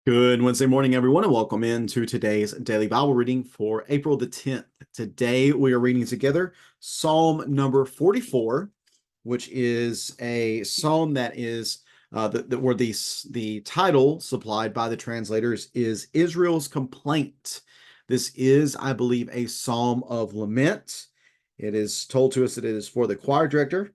Good Wednesday morning, everyone, and welcome into today's daily Bible reading for April the 10th. Today we are reading together Psalm number 44, which is a psalm that is where the title supplied by the translators is Israel's Complaint. This is, I believe, a psalm of lament. It is told to us that it is for the choir director,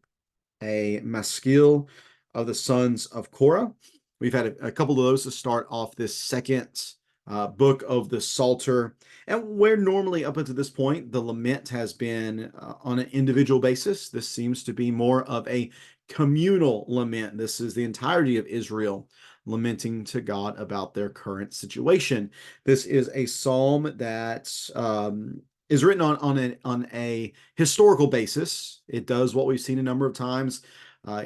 a maskil of the sons of Korah. We've had a couple of those to start off this second book of the Psalter. And where normally up until this point, the lament has been on an individual basis, this seems to be more of a communal lament. This is the entirety of Israel lamenting to God about their current situation. This is a psalm that is written on a historical basis. It does what we've seen a number of times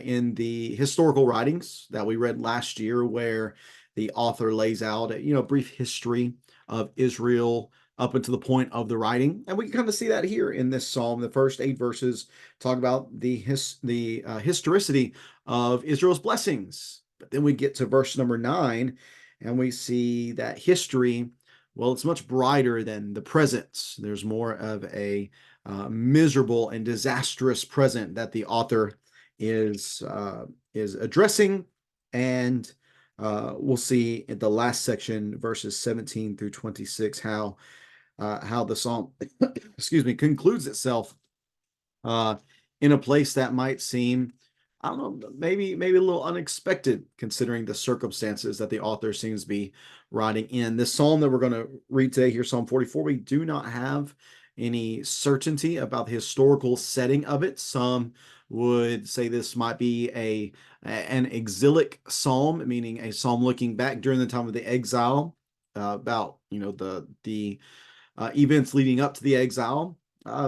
in the historical writings that we read last year, where the author lays out a brief history of Israel up until the point of the writing, and we can kind of see that here in this psalm. The first 8 verses talk about the historicity of Israel's blessings, but then we get to verse number 9, and we see that history, well, it's much brighter than the present. There's more of a miserable and disastrous present that the author is addressing, and we'll see in the last section, verses 17 through 26, how the psalm, excuse me, concludes itself in a place that might seem, I don't know, maybe a little unexpected, considering the circumstances that the author seems to be writing in. This psalm that we're going to read today here, Psalm 44, we do not have any certainty about the historical setting of it. Some would say this might be an exilic psalm, meaning a psalm looking back during the time of the exile, about the events leading up to the exile.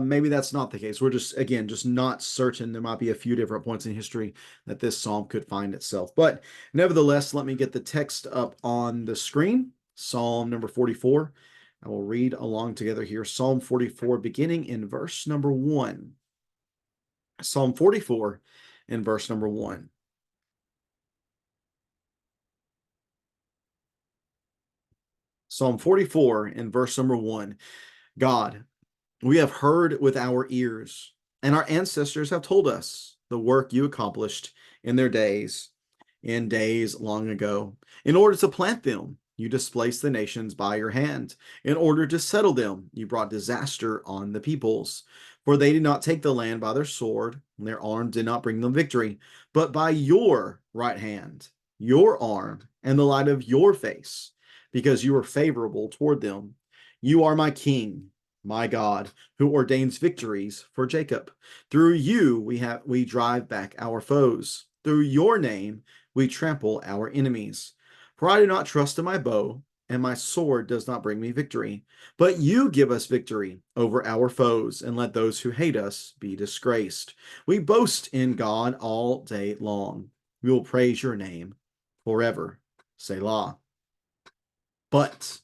Maybe that's not the case. We're just not certain. There might be a few different points in history that this psalm could find itself. But nevertheless, let me get the text up on the screen. Psalm number 44. I will read along together here. Psalm 44, beginning in verse number 1. Psalm 44 in verse number 1. Psalm 44 in verse number 1. God, we have heard with our ears, and our ancestors have told us the work you accomplished in their days, in days long ago. In order to plant them, you displaced the nations by your hand. In order to settle them, you brought disaster on the peoples. For they did not take the land by their sword, and their arm did not bring them victory, but by your right hand, your arm, and the light of your face, because you were favorable toward them. You are my king, my God, who ordains victories for Jacob. Through you we drive back our foes. Through your name we trample our enemies. For I do not trust in my bow, and my sword does not bring me victory. But you give us victory over our foes, and let those who hate us be disgraced. We boast in God all day long. We will praise your name forever. Selah. But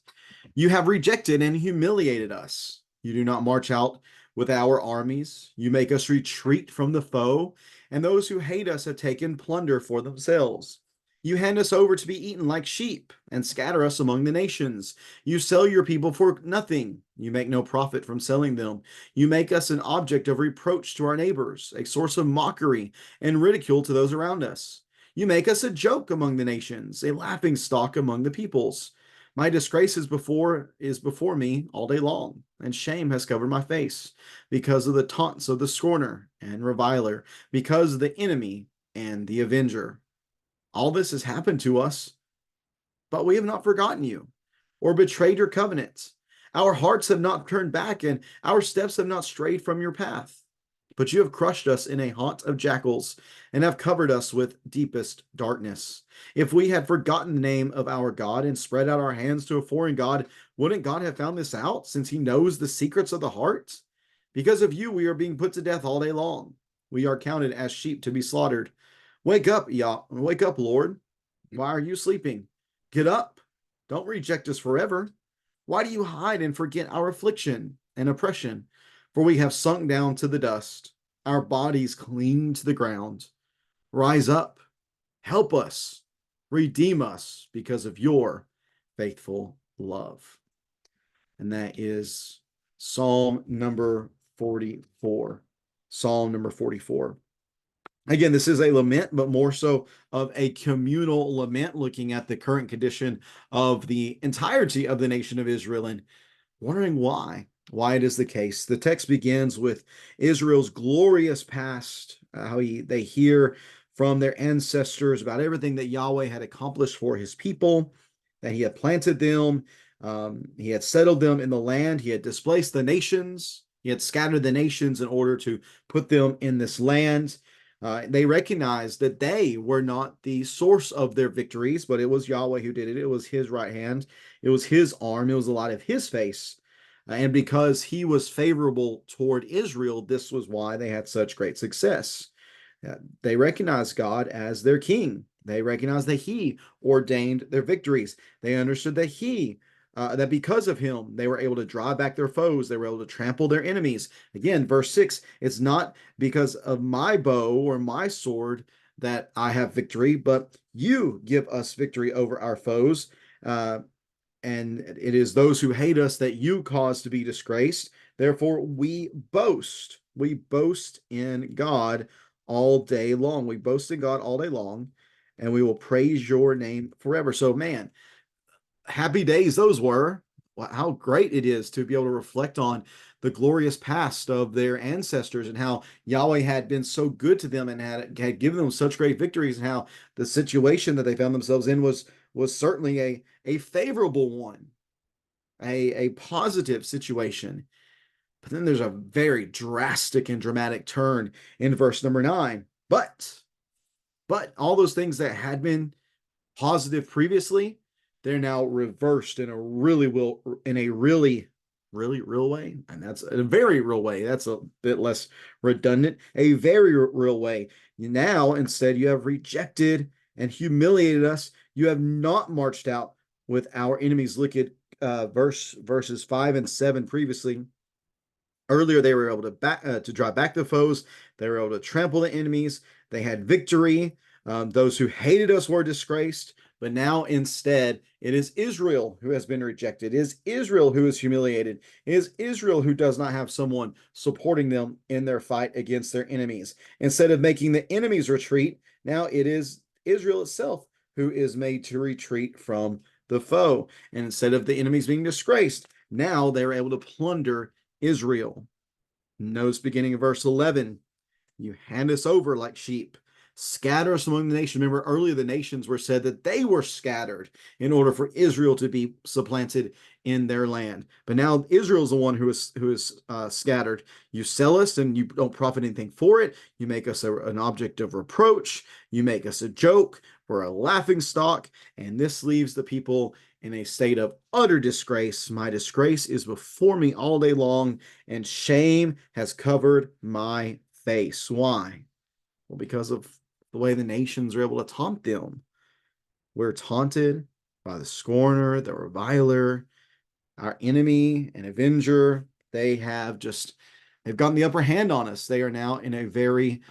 you have rejected and humiliated us. You do not march out with our armies. You make us retreat from the foe, and those who hate us have taken plunder for themselves. You hand us over to be eaten like sheep and scatter us among the nations. You sell your people for nothing. You make no profit from selling them. You make us an object of reproach to our neighbors, a source of mockery and ridicule to those around us. You make us a joke among the nations, a laughing stock among the peoples. My disgrace is before me all day long, and shame has covered my face, because of the taunts of the scorner and reviler, because of the enemy and the avenger. All this has happened to us, but we have not forgotten you or betrayed your covenants. Our hearts have not turned back, and our steps have not strayed from your path. But you have crushed us in a haunt of jackals and have covered us with deepest darkness. If we had forgotten the name of our God and spread out our hands to a foreign God, wouldn't God have found this out, since he knows the secrets of the heart? Because of you, we are being put to death all day long. We are counted as sheep to be slaughtered. Wake up, wake up, Lord. Why are you sleeping? Get up. Don't reject us forever. Why do you hide and forget our affliction and oppression? For we have sunk down to the dust. Our bodies cling to the ground. Rise up. Help us. Redeem us because of your faithful love. And that is Psalm number 44. Psalm number 44. Again, this is a lament, but more so of a communal lament, looking at the current condition of the entirety of the nation of Israel and wondering why it is the case. The text begins with Israel's glorious past, how they hear from their ancestors about everything that Yahweh had accomplished for his people, that he had planted them, he had settled them in the land, he had displaced the nations, he had scattered the nations in order to put them in this land. They recognized that they were not the source of their victories, but it was Yahweh who did it. It was his right hand. It was his arm. It was a light of his face. And because he was favorable toward Israel, this was why they had such great success. They recognized God as their king. They recognized that he ordained their victories. They understood that because of him, they were able to drive back their foes. They were able to trample their enemies. Again, verse 6, it's not because of my bow or my sword that I have victory, but you give us victory over our foes. And it is those who hate us that you cause to be disgraced. Therefore, we boast. We boast in God all day long. We boast in God all day long, and we will praise your name forever. So, man, happy days those were. How great it is to be able to reflect on the glorious past of their ancestors and how Yahweh had been so good to them and had given them such great victories, and how the situation that they found themselves in was certainly a favorable one, a positive situation. But then there's a very drastic and dramatic turn in verse number 9. But all those things that had been positive previously, they're now reversed in a really real way. And that's a very real way. That's a bit less redundant. A very real way. Now, instead, you have rejected and humiliated us. You have not marched out with our enemies. Look at verses 5 and 7 previously. Earlier, they were able to drive back the foes. They were able to trample the enemies. They had victory. Those who hated us were disgraced. But now instead, it is Israel who has been rejected. It is Israel who is humiliated. It is Israel who does not have someone supporting them in their fight against their enemies. Instead of making the enemies retreat, now it is Israel itself who is made to retreat from the foe. And instead of the enemies being disgraced, now they're able to plunder Israel. Notice beginning of verse 11, you hand us over like sheep. Scatter us among the nations. Remember, earlier the nations were said that they were scattered in order for Israel to be supplanted in their land. But now Israel is the one who is scattered. You sell us and you don't profit anything for it. You make us an object of reproach. You make us a joke. We're a laughing stock. And this leaves the people in a state of utter disgrace. My disgrace is before me all day long, and shame has covered my face. Why? Well, because of the way the nations are able to taunt them. We're taunted by the scorner, the reviler, our enemy and avenger. They've gotten the upper hand on us. They are now in a very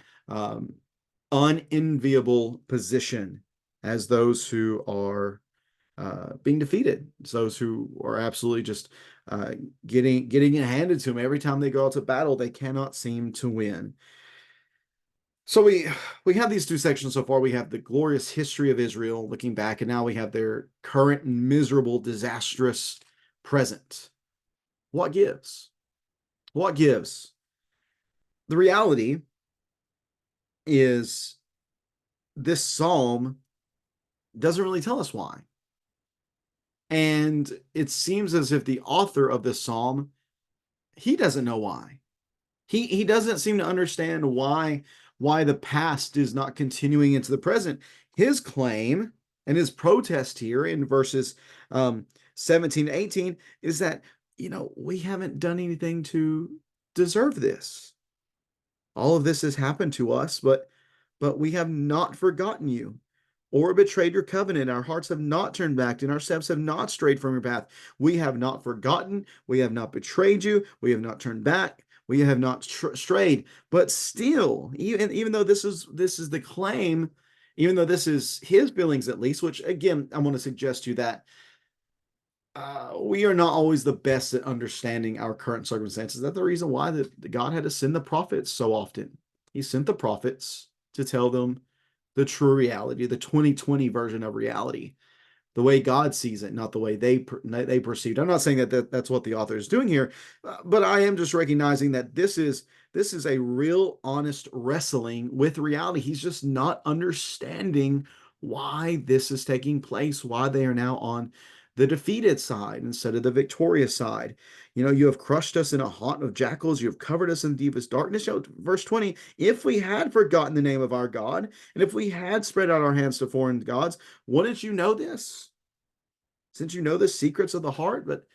unenviable position as those who are being defeated. It's those who are absolutely just getting it handed to them every time they go out to battle. They cannot seem to win. So we have these two sections so far. We have the glorious history of Israel looking back, and now we have their current miserable, disastrous present. What gives? What gives? The reality is this psalm doesn't really tell us why. And it seems as if the author of this psalm, he doesn't know why. He doesn't seem to understand why the past is not continuing into the present. His claim and his protest here in verses 17 to 18 is that, we haven't done anything to deserve this. All of this has happened to us, but we have not forgotten you or betrayed your covenant. Our hearts have not turned back, and our steps have not strayed from your path. We have not forgotten. We have not betrayed you. We have not turned back. We have not strayed. But still, even though this is the claim, even though this is his billings at least, which again, I want to suggest to you that we are not always the best at understanding our current circumstances. That's the reason why God had to send the prophets so often. He sent the prophets to tell them the true reality, the 2020 version of reality, the way God sees it, not the way they perceived. I'm not saying that's what the author is doing here, but I am just recognizing that this is a real honest wrestling with reality. He's just not understanding why this is taking place, why they are now on the defeated side instead of the victorious side. You have crushed us in a haunt of jackals. You have covered us in deepest darkness. Verse 20, if we had forgotten the name of our God, and if we had spread out our hands to foreign gods, wouldn't you know this? Since you know the secrets of the heart, but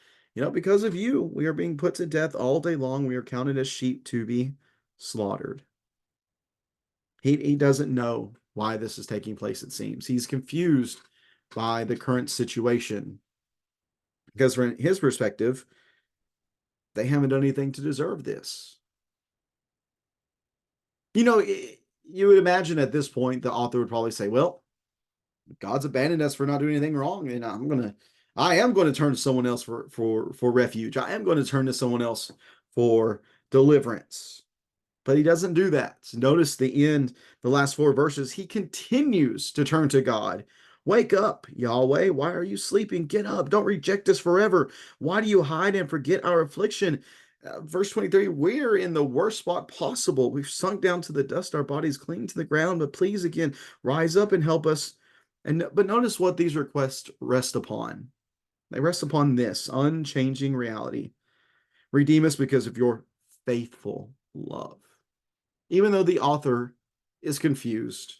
because of you, we are being put to death all day long. We are counted as sheep to be slaughtered. He doesn't know why this is taking place, it seems. He's confused by the current situation. Because from his perspective, they haven't done anything to deserve this. You would imagine at this point the author would probably say, well, God's abandoned us for not doing anything wrong, and I am going to turn to someone else for refuge. I am going to turn to someone else for deliverance. But he doesn't do that. Notice the end, the last 4 verses, he continues to turn to God. Wake up, Yahweh. Why are you sleeping? Get up. Don't reject us forever. Why do you hide and forget our affliction? Verse 23, we're in the worst spot possible. We've sunk down to the dust. Our bodies cling to the ground. But please again, rise up and help us. But notice what these requests rest upon. They rest upon this unchanging reality. Redeem us because of your faithful love. Even though the author is confused,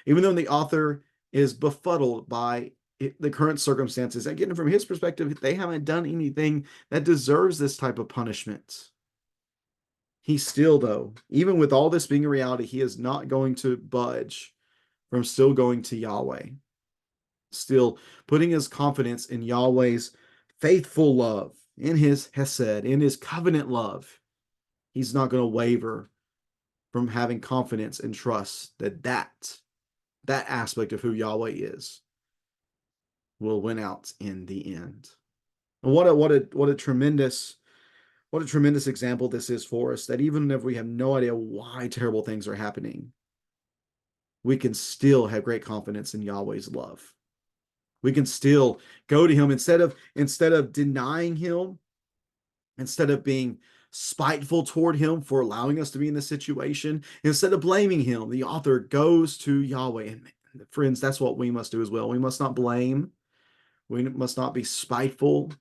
even though the author is befuddled by the current circumstances, again, from his perspective, they haven't done anything that deserves this type of punishment. He still, though, even with all this being a reality, he is not going to budge from still going to Yahweh, still putting his confidence in Yahweh's faithful love, in his hesed, in his covenant love. He's not going to waver from having confidence and trust that aspect of who Yahweh is will win out in the end. And what a tremendous example this is for us, that even if we have no idea why terrible things are happening, we can still have great confidence in Yahweh's love. We can still go to him instead of denying him, instead of being spiteful toward him for allowing us to be in this situation. Instead of blaming him, the author goes to Yahweh. And friends, that's what we must do as well. We must not blame. We must not be spiteful.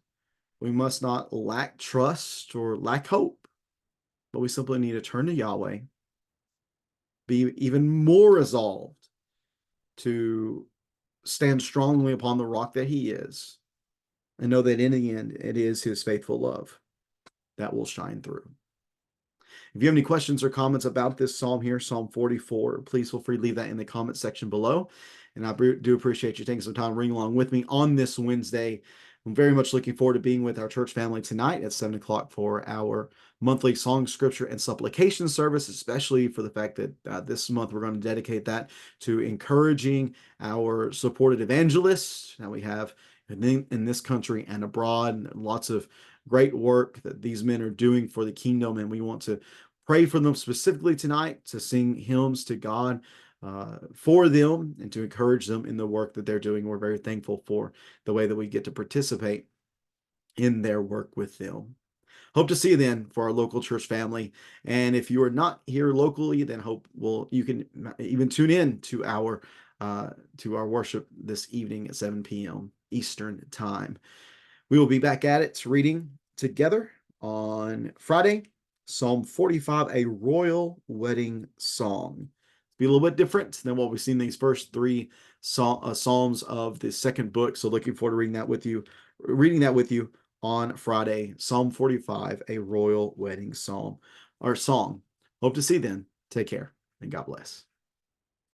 We must not lack trust or lack hope. But we simply need to turn to Yahweh, be even more resolved to stand strongly upon the rock that he is, and know that in the end, it is his faithful love that will shine through. If you have any questions or comments about this psalm here, Psalm 44, please feel free to leave that in the comment section below. And I do appreciate you taking some time reading along with me on this Wednesday. I'm very much looking forward to being with our church family tonight at 7 o'clock for our monthly song, scripture, and supplication service, especially for the fact that this month we're going to dedicate that to encouraging our supported evangelists that we have in this country and abroad. Lots of great work that these men are doing for the kingdom, and we want to pray for them specifically tonight, to sing hymns to God for them and to encourage them in the work that they're doing. We're very thankful for the way that we get to participate in their work with them. Hope to see you then for our local church family. And if you are not here locally, then you can even tune in to our worship this evening at 7 p.m. Eastern time. We will be back at it reading together on Friday, Psalm 45, a royal wedding song. Be a little bit different than what we've seen these first 3 psalms of the second book. So looking forward to reading that with you on Friday, Psalm 45, a royal wedding psalm or song. Hope to see you then. Take care and God bless.